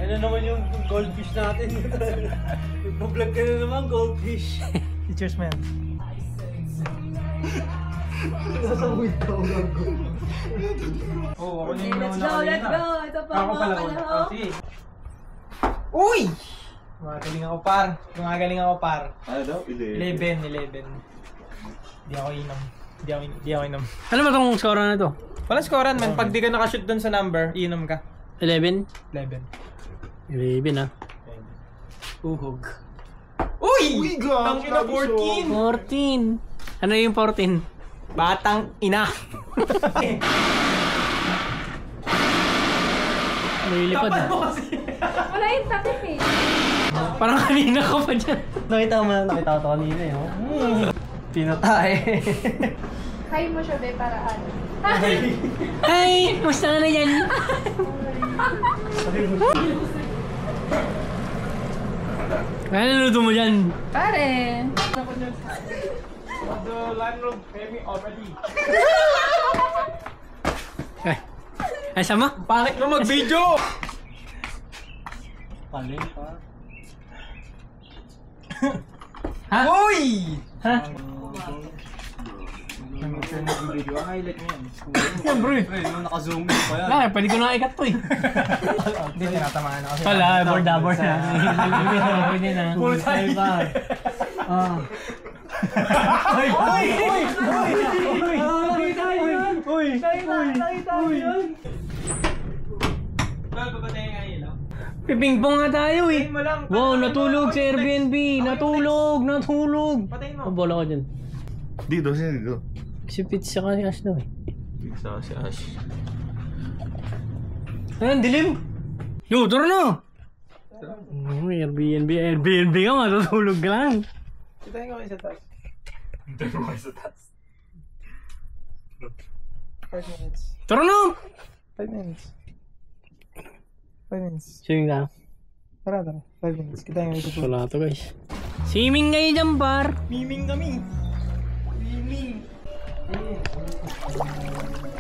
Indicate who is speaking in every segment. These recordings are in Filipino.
Speaker 1: Ano naman yung goldfish natin? Nagpa-vlog ka na naman, goldfish.
Speaker 2: Cheers, man.
Speaker 1: Nasa weed ka ang gago.
Speaker 2: Oo, ako na yung
Speaker 3: Let's
Speaker 2: nauna
Speaker 3: go,
Speaker 2: kanina.
Speaker 3: let's go. Ito pa
Speaker 2: Ako
Speaker 3: mga
Speaker 2: pala.
Speaker 3: kalahok.
Speaker 2: Sige. Uy! Magaling ako par. Gumagaling ako par.
Speaker 1: Ano daw?
Speaker 2: 11. Di ako inom. Di ako inom.
Speaker 4: Ano ba tong score na to?
Speaker 2: Walang scorean man. Pag di ka nakashoot dun sa number, inom ka.
Speaker 4: 11?
Speaker 2: 11.
Speaker 4: 11 ah.
Speaker 2: Uhog. Uy! Tangin na 14!
Speaker 4: 14. Ano yung 14?
Speaker 2: Batang ina!
Speaker 4: Nilipad.
Speaker 2: Kapal mo kasi!
Speaker 3: Wala yung takip eh.
Speaker 4: Parang kanina ko pa dyan.
Speaker 1: Nakita ko ito kanina eh. Pinatay.
Speaker 3: Kain mo siya, be, para ano.
Speaker 4: Hi! Musta ka na yan? Kaya naluto mo dyan?
Speaker 3: Pare!
Speaker 2: The landlord pay me already.
Speaker 4: Ay, sama?
Speaker 2: Pangit mo mag-video!
Speaker 1: Paling pa.
Speaker 4: Ha?
Speaker 2: Uy!
Speaker 4: Ha?
Speaker 1: Video, ang highlight mo yan.
Speaker 4: Yan bro eh.
Speaker 1: Nung naka-zoom in pa yan.
Speaker 4: Ay, pwede ko na ikat to eh.
Speaker 2: Hindi, tinatamaan ako.
Speaker 4: Wala, board na. Pwede na.
Speaker 2: Full time.
Speaker 4: Ah.
Speaker 2: Uy! Uy! Uy! Uy! Well, papatayin nga ilaw.
Speaker 4: Pipingpong nga tayo eh.
Speaker 2: Patayin mo lang.
Speaker 4: Wow, natulog sa Airbnb. Natulog.
Speaker 2: Patayin mo.
Speaker 4: Bola ko dyan.
Speaker 5: Dito, sino dito?
Speaker 4: Si Pete siya kasi Ash daw eh.
Speaker 5: Isa si Ash.
Speaker 4: Ayan, dilim! Yo, tara na! Airbnb ka, matutulog ka lang.
Speaker 2: Patayin ko kayo sa taas.
Speaker 5: Hintay mo kayo sa taas.
Speaker 2: 5 minutes.
Speaker 4: Tara na!
Speaker 2: 5 minutes. 5 minutes.
Speaker 4: Swimming ka.
Speaker 2: Tara. 5 minutes. Kita nga ito.
Speaker 4: Wala to guys. Swimming kayo dyan, par!
Speaker 2: Miming kami.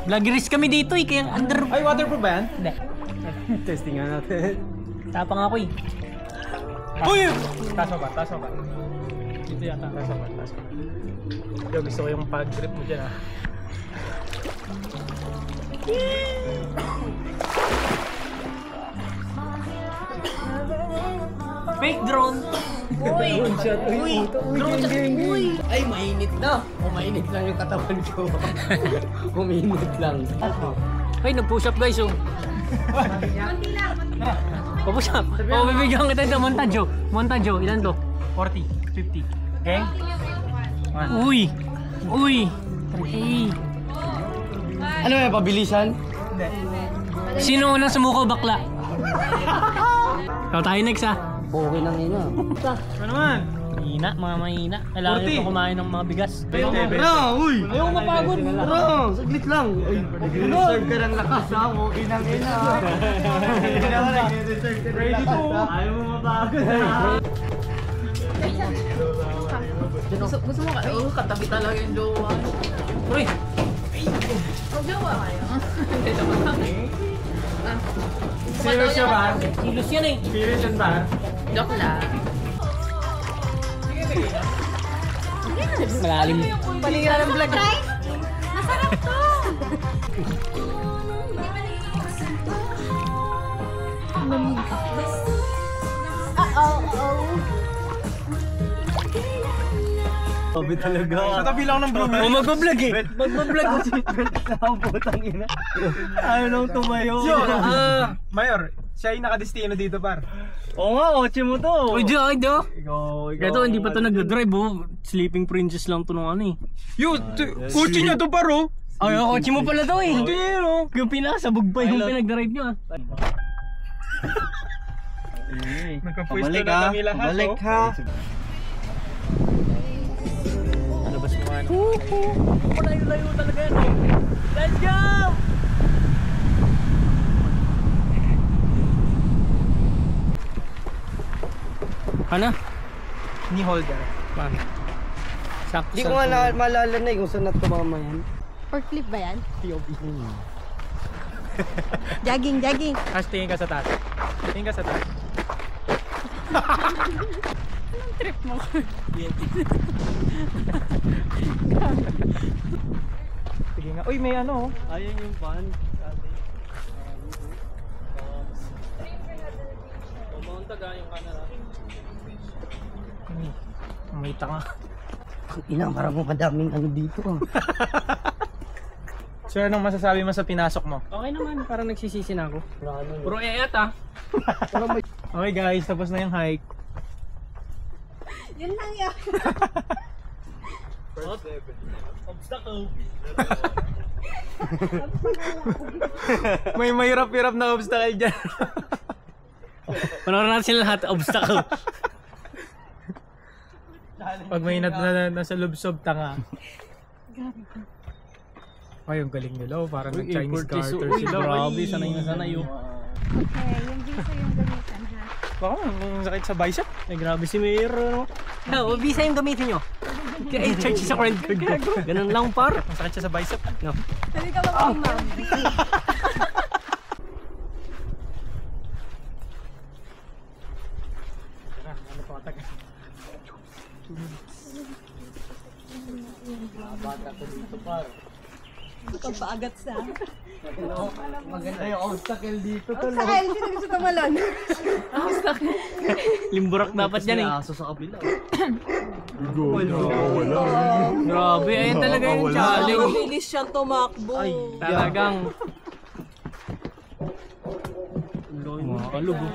Speaker 4: Vloggeries kami dito eh, kaya under...
Speaker 2: Ay, waterproof ba yan?
Speaker 4: Hindi.
Speaker 2: Testing nga natin.
Speaker 4: Tapang ako eh.
Speaker 2: Uy! Taas mo ba?
Speaker 4: Dito yata.
Speaker 2: Taas mo. Yo, gusto ko yung pag-grip mo dyan ah.
Speaker 4: Fake drone! Uy! Uy! Drone shot! Uy!
Speaker 1: Ay, mainit na. Mainit lang yung katawan ko. Uminit lang.
Speaker 4: Ay, nag-push up guys oh. Pa-push up. Oh, bibigyan kita ito. Montage oh. Ilan to?
Speaker 2: 40, 50. Okay?
Speaker 4: Uy! Uy! Hey!
Speaker 1: Ano yan, pabilisan?
Speaker 2: Hindi.
Speaker 4: Sino unang sumuko bakla? Ikaw tayo next ah.
Speaker 1: Okay lang yun ah.
Speaker 2: Ano naman?
Speaker 4: Mahina, mga mahina. Kailangan
Speaker 2: 40.
Speaker 4: nyo pa kumain ng mga bigas.
Speaker 1: Uy!
Speaker 4: Ayaw mapagod.
Speaker 1: Saglit lang. Nag-reserve ka ng lakas ha. Okay nang ina.
Speaker 2: Ready to.
Speaker 1: Ayaw mo mapagod.
Speaker 3: Gusto mo ka? Oo, katabi talaga yung jowa.
Speaker 4: Uy!
Speaker 3: Mag-jowa kayo. Hindi naman kami.
Speaker 2: Serious siya ba?
Speaker 4: Kilos yan eh.
Speaker 2: Serious yan ba?
Speaker 3: Joke lang.
Speaker 4: Malalim.
Speaker 3: Palingan ng vlog. Masarap to!
Speaker 1: Sabi talaga.
Speaker 2: Katabi lang ng blue.
Speaker 4: Oh, magbablog eh.
Speaker 1: Magbablog ko si putang ina. Ayaw nang tumayo.
Speaker 2: Yo, Mayor, siya yung nakadestino dito par.
Speaker 1: Oo nga, kotse mo to.
Speaker 4: Uy, Joe, do.
Speaker 1: Ikaw.
Speaker 4: Ito, hindi pa to nag-drive oh. Sleeping Princess lang to nung ano eh.
Speaker 2: Yo, kotse niya to par oh.
Speaker 4: Ay, yung kotse mo pala to eh.
Speaker 2: Hindi yun oh.
Speaker 4: Yung pinakasabog pa yung pinag-drive nyo ah.
Speaker 2: Nagka-pwesto na kami lahat
Speaker 1: Balik
Speaker 2: oh.
Speaker 1: ha.
Speaker 4: Alabas mo ano. Malayo-layo talaga yan eh. Let's go! Ano?
Speaker 2: Ni holder.
Speaker 4: Paano? Sakto.
Speaker 1: Hindi ko nga maalala na kung saan natumama yan.
Speaker 3: Forklift ba yan?
Speaker 6: Jogging, jogging.
Speaker 4: Ash, tingin ka sa taas. Tingin ka sa taas.
Speaker 6: Anong trip mo?
Speaker 4: Sige nga. Uy, may ano.
Speaker 1: Ayun yung pan.
Speaker 4: Mount Taga yung camera. May tanga.
Speaker 1: Ina, parang madaming ano dito.
Speaker 4: So, anong masasabi mo sa pinasok mo?
Speaker 1: Okay naman, parang nagsisisi na ako.
Speaker 4: Puro eat ah. Okay guys, tapos na yung hike.
Speaker 6: Yun lang yan.
Speaker 4: Obstacle. May mahirap-hirap na obstacle dyan.
Speaker 1: Panoorin natin sila lahat, obstacle.
Speaker 4: Pag may nasa lubsob tanga. Ay, yung galing nila. Parang Chinese garter sila.
Speaker 1: Grabe, sanay na sanay yun.
Speaker 6: Okay, yung visa yung gamitan ha.
Speaker 4: Baka ang sakit sa bicep.
Speaker 1: Ay, grabe si Mayor, ano? No, visa yung gamitin nyo. Kaya i-charge sa credit card ko. Ganun lang, par.
Speaker 4: Ang sakit siya sa bicep.
Speaker 1: No.
Speaker 6: Pwede ka mag-ma'am. Pagpaagat sa.
Speaker 1: Maganda yung obstacle dito.
Speaker 6: Sa kail, sino gusto tumalon?
Speaker 1: Limburak dapat yan eh. Aso sa kabila. Grabe, ayun talaga yung challenge.
Speaker 3: Mabilis siyang tumakbo.
Speaker 1: Ay, talagang. Mga kalubo.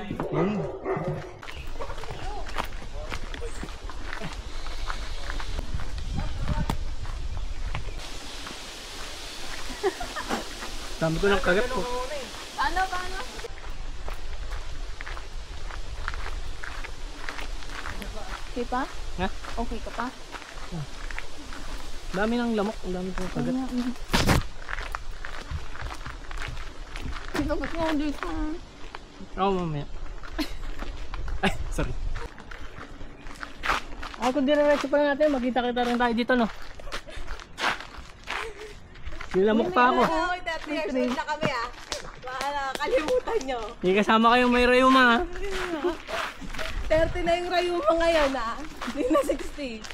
Speaker 1: Dami ko ng kagat po.
Speaker 6: Paano? Okay pa?
Speaker 1: Ha?
Speaker 6: Okay ka pa?
Speaker 1: Dami ng lamok, ang dami kong kagat.
Speaker 6: Sinabot mo dito.
Speaker 1: Oo, mamaya. Ay, sorry. Kung dinerecho pa natin, magkita-kita rin tayo dito, no? Nilamok pa ako.
Speaker 3: Oo, 30 years old na kami ah. Baka kalimutan nyo.
Speaker 1: Hindi kasama kayong may rayuma, ha?
Speaker 3: 30 na yung rayuma ngayon ah. Hindi na 60.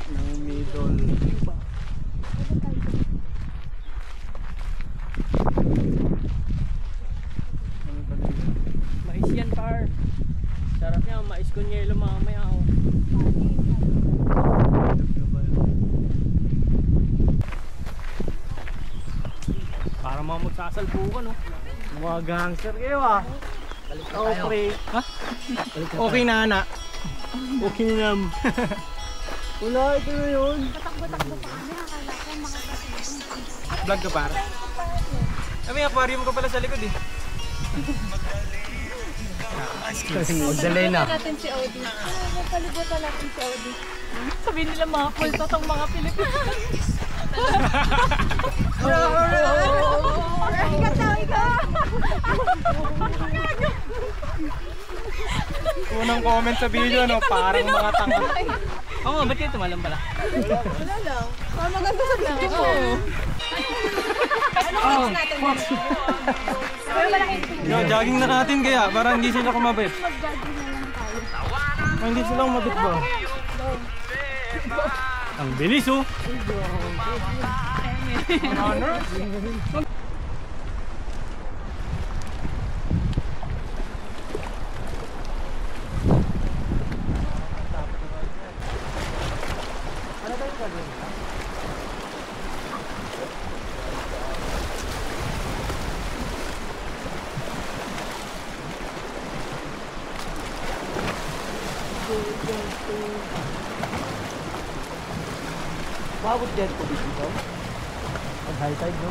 Speaker 1: Ng middle. Mais yan, par. Sarap niya, mais con yelo mamaya oh. Para mamot sa salpukan oh. Mga gangster kayo ah. Oh, pre. Ha?
Speaker 4: Okay na, ana.
Speaker 1: Okay na. Wala, ito na yun.
Speaker 6: Patakbo-takbo pa kami. Akala ko makakasama.
Speaker 4: Vlog ka para. May aquarium ka pala sa likod eh.
Speaker 1: Magdalay na.
Speaker 6: natin si Audi. Palibutan natin si Audi. Sabihin nila mga kulto tong mga Pilipinas. Ikaw!
Speaker 4: Unang comment sa video, no? Parang mga tanga.
Speaker 1: Oo nga, ba't kayo tumalang pala?
Speaker 3: Wala lang. Maganda sa video. Oo. Ano natin?
Speaker 4: Yo, jogging na natin kaya, para hindi sila kumabit.
Speaker 6: Mag-jogging na lang tayo.
Speaker 4: Hindi sila kumabit ba?
Speaker 1: Ang bilis oh! Mabot dyan po dito. Ang high tide no?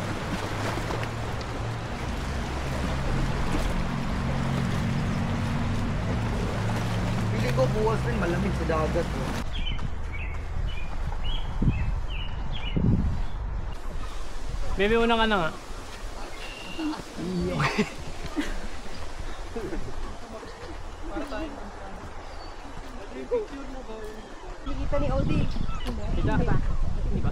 Speaker 2: Pili ko bukas rin malamig sa dagat.
Speaker 1: Baby, una ka na nga.
Speaker 3: Nakikita ni Odi.
Speaker 1: Kita. Hindi ba?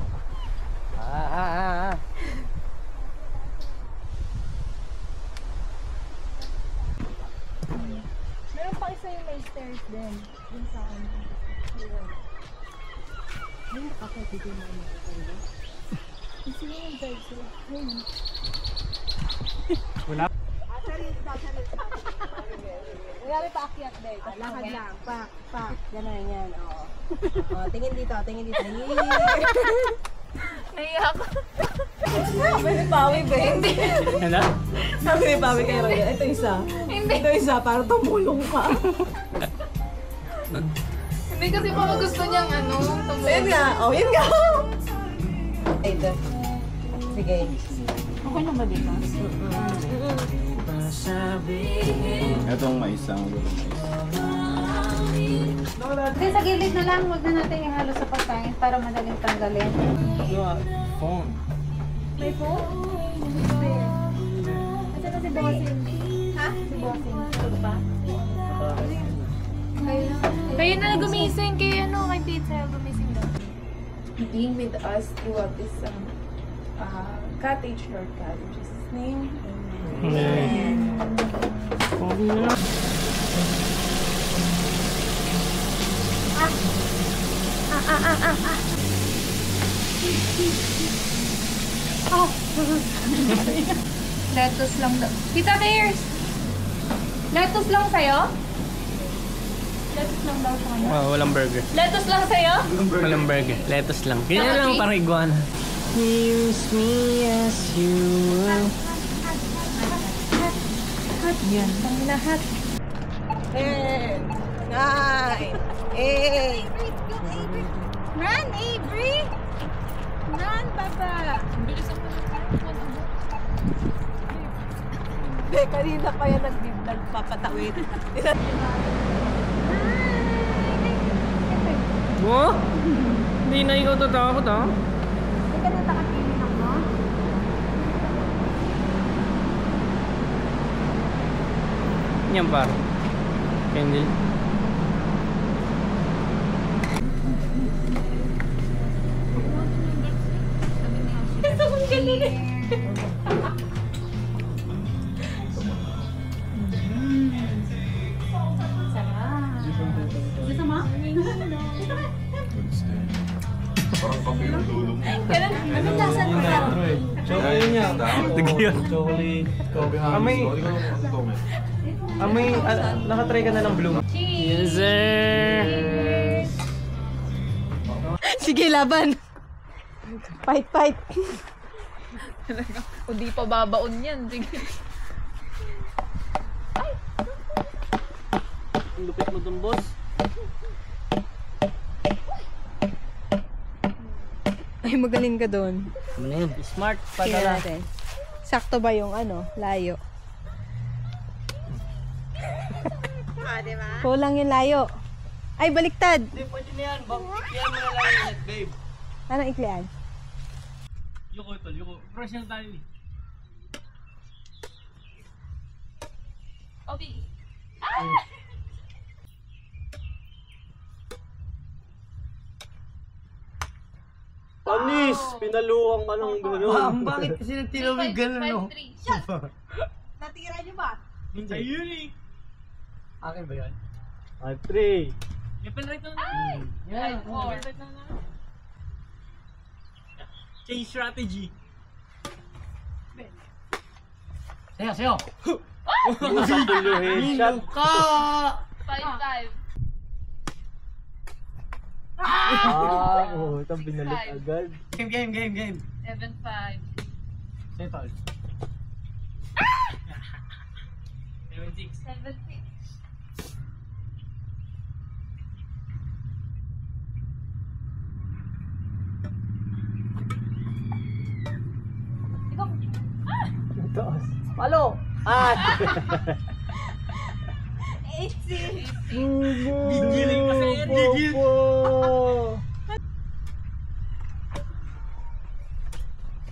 Speaker 6: Meron pa isa yung may stairs din. Dun sa akin. Ayun, nakakit dito na ano. Sige yung drive sila. Ayun.
Speaker 1: Wala.
Speaker 3: Wala pa akyat din. Lakad lang. Pak. Ganun yan. Oo. Oh, tingin dito.
Speaker 6: Naiyak ako.
Speaker 3: Sabi ni Pawi ba? Hindi.
Speaker 1: Ano?
Speaker 3: Sabi ni Pawi kay Raya. Ito isa.
Speaker 6: Hindi.
Speaker 3: Ito isa. Para tumulong ka.
Speaker 6: Hindi kasi mga gusto niyang ano, tumulong.
Speaker 3: Ayun nga. Oh, yun nga. Ito. Sige.
Speaker 6: Okay na ba dito?
Speaker 5: Itong mais ang
Speaker 7: Hindi, sa gilid na lang. Huwag na natin ihalo sa pagkain para madaling tanggalin.
Speaker 1: Phone.
Speaker 7: May phone? Hindi. Asa na si Bossing? Ha? Si Bossing. Tulog pa?
Speaker 6: Kayo na gumising kay ano, kay Pizza. Gumising daw.
Speaker 3: Being with us throughout this cottage, Lord God. In Jesus' name. Amen.
Speaker 7: Lettuce lang daw. Tita Bears! Lettuce lang sa'yo? Lettuce lang daw sa kanya.
Speaker 1: Walang burger.
Speaker 6: Lettuce lang sa'yo?
Speaker 1: Walang burger. Lettuce lang. Ganyan lang parang iguana. Use me as you will.
Speaker 7: Yan. Pang lahat.
Speaker 3: 10, 9, 8.
Speaker 7: Run, Avery! Run, Baba!
Speaker 3: Kanina pa yan nagpapatawid.
Speaker 1: Mo? Hindi na ikaw tatakot ha?
Speaker 7: Hindi ka natakapili lang, no?
Speaker 1: Yan par. Kendall.
Speaker 7: Gusto mo?
Speaker 5: parang kape yung dulo mo.
Speaker 7: Anong lasa mo?
Speaker 2: Chocolate niya.
Speaker 1: Tigyan.
Speaker 2: Chocolate.
Speaker 5: Amoy.
Speaker 2: Amoy, nakatry ka na ng bloom.
Speaker 1: Yes sir.
Speaker 3: Sige, laban. Fight.
Speaker 6: O di pa babaon yan. Sige.
Speaker 1: Lupit mo dun boss.
Speaker 3: Ay, magaling ka doon.
Speaker 1: Ano yan? Smart pa
Speaker 3: Tingnan
Speaker 1: dala.
Speaker 3: natin. Sakto ba yung layo? Diba? Kulang yung layo. Ay, baliktad.
Speaker 1: Hindi, pwede na yan. Yan mo na lang yung net, babe.
Speaker 3: Anong iklian?
Speaker 1: Yuko tol, yuko. Fresh lang tayo eh.
Speaker 6: Obi.
Speaker 1: Panis! Pinaluwang ka ng gano'n.
Speaker 2: Bakit kasi nagtinawig gano'n, no?
Speaker 6: 5-3.
Speaker 3: Natira niyo ba?
Speaker 1: Hindi. Ayun eh.
Speaker 2: Akin ba yan?
Speaker 1: 5-3. Ipin right na na.
Speaker 2: Yan.
Speaker 6: 5-4.
Speaker 1: Change strategy.
Speaker 2: Sayo.
Speaker 1: Sa tulo headshot.
Speaker 2: Ka!
Speaker 6: 5-5.
Speaker 1: Ito binalik agad.
Speaker 2: Game.
Speaker 6: 7-5.
Speaker 2: Settle.
Speaker 1: 7-6.
Speaker 6: 7-6.
Speaker 1: Taas. Palo! Ah!
Speaker 3: 8-6.
Speaker 1: Gigiling pa sa yan. Gigil.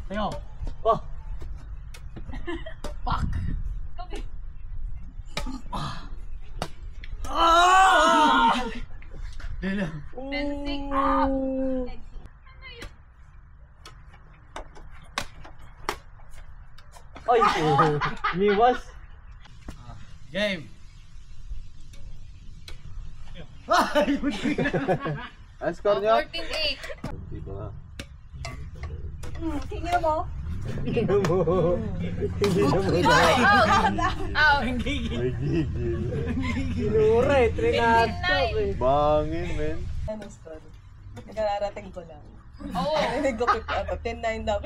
Speaker 2: Sayo.
Speaker 1: Oh!
Speaker 6: Fencing up.
Speaker 1: Ay! Miwas!
Speaker 2: Game.
Speaker 5: Ang score nyo?
Speaker 6: 14-8.
Speaker 5: Dito na.
Speaker 3: Tingnan mo.
Speaker 6: Out.
Speaker 5: May gigil.
Speaker 1: Kinure, trinasto eh.
Speaker 5: Bangin, men.
Speaker 3: Ano score? Nakararating ko lang.
Speaker 6: Oo.
Speaker 3: Narinig ko 10-9 daw.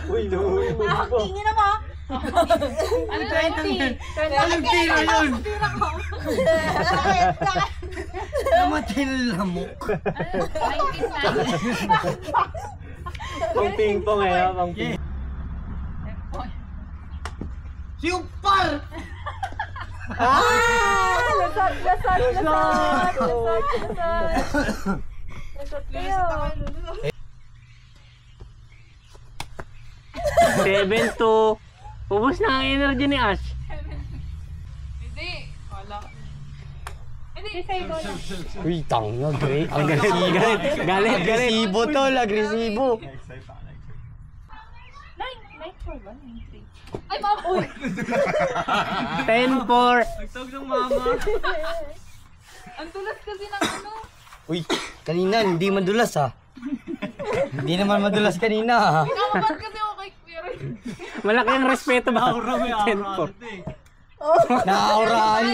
Speaker 1: Uy, luhuli mo po.
Speaker 3: Tingnan mo.
Speaker 6: Ano 20?
Speaker 2: Anong tira yun? Namatay na lamok.
Speaker 6: 19-9.
Speaker 1: Pang ping-pong eh, ha? Pang ping.
Speaker 2: Si Upar!
Speaker 3: Lasot kayo.
Speaker 4: 7-2. Ubus na ang energy ni Ash.
Speaker 6: Hindi. Wala. Hindi.
Speaker 4: Uy, tanga, great. Ang galit. Agresibo tol, agresibo.
Speaker 6: Ay, mama. Uy.
Speaker 4: 10-4.
Speaker 1: Nagtawag ng mama.
Speaker 6: Ang tulas kasi ng ano.
Speaker 2: Uy, kanina hindi madulas ha. Hindi naman madulas kanina ha.
Speaker 6: Nakabat kasi ako kay Kuya Ray.
Speaker 4: Malaki ang respeto ba?
Speaker 1: Aura may aura.
Speaker 4: 10-4.
Speaker 2: Naaurahan.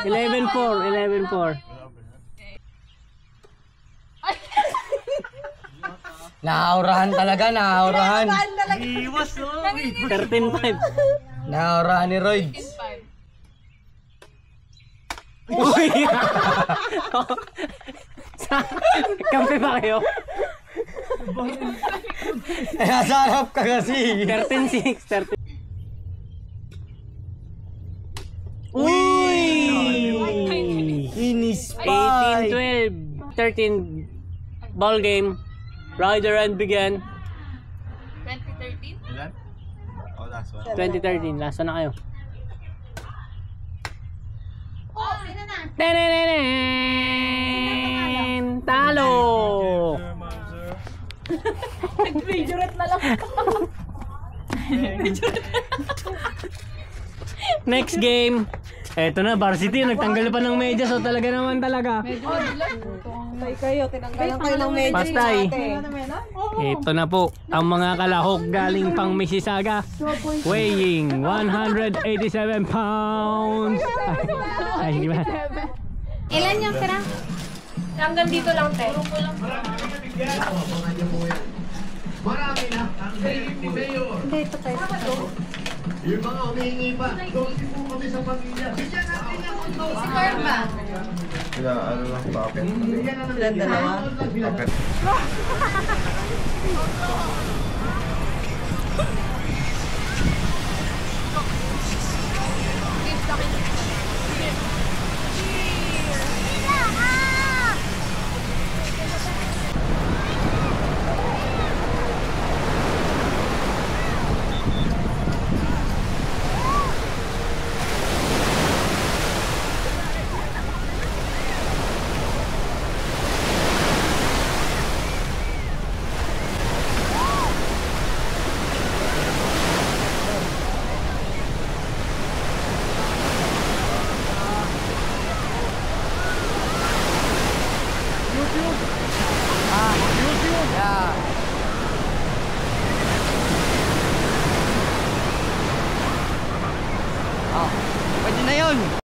Speaker 4: 11-4.
Speaker 2: Naaurahan talaga, naaurahan.
Speaker 1: Iwas, no?
Speaker 4: 13-5.
Speaker 2: Naaurahan ni Royd.
Speaker 6: 15-5.
Speaker 4: Uy! Kampi ba kayo?
Speaker 2: Nasa harap ka kasi.
Speaker 4: 13-6. Uy!
Speaker 2: Inis pa.
Speaker 4: 18-12. 13 ball game. Rider and began.
Speaker 6: 2013?
Speaker 5: Ilan? Oh, last one.
Speaker 4: 2013. Last na kayo.
Speaker 6: Oh, sino na?
Speaker 4: Tenenenen! Talo!
Speaker 3: Nag-majorette na lang.
Speaker 4: Next game. Eto na, varsity. Nagtanggal pa ng medyas. So talaga naman talaga.
Speaker 6: Medyo madulas.
Speaker 3: Tay kayo, tinanggalan kayo ng medyo.
Speaker 4: Pastay. Ito na po ang mga kalahok galing pang Mississauga, weighing 187 pounds. Ay, di ba?
Speaker 7: Ilan yung tira?
Speaker 3: Hanggang dito lang, te.
Speaker 7: Hindi, ito tayo.
Speaker 6: Si Karma.
Speaker 5: Kaya ano lang, bakit?
Speaker 3: Ilan dalawa?
Speaker 5: Bakit?
Speaker 2: Pwede na yun.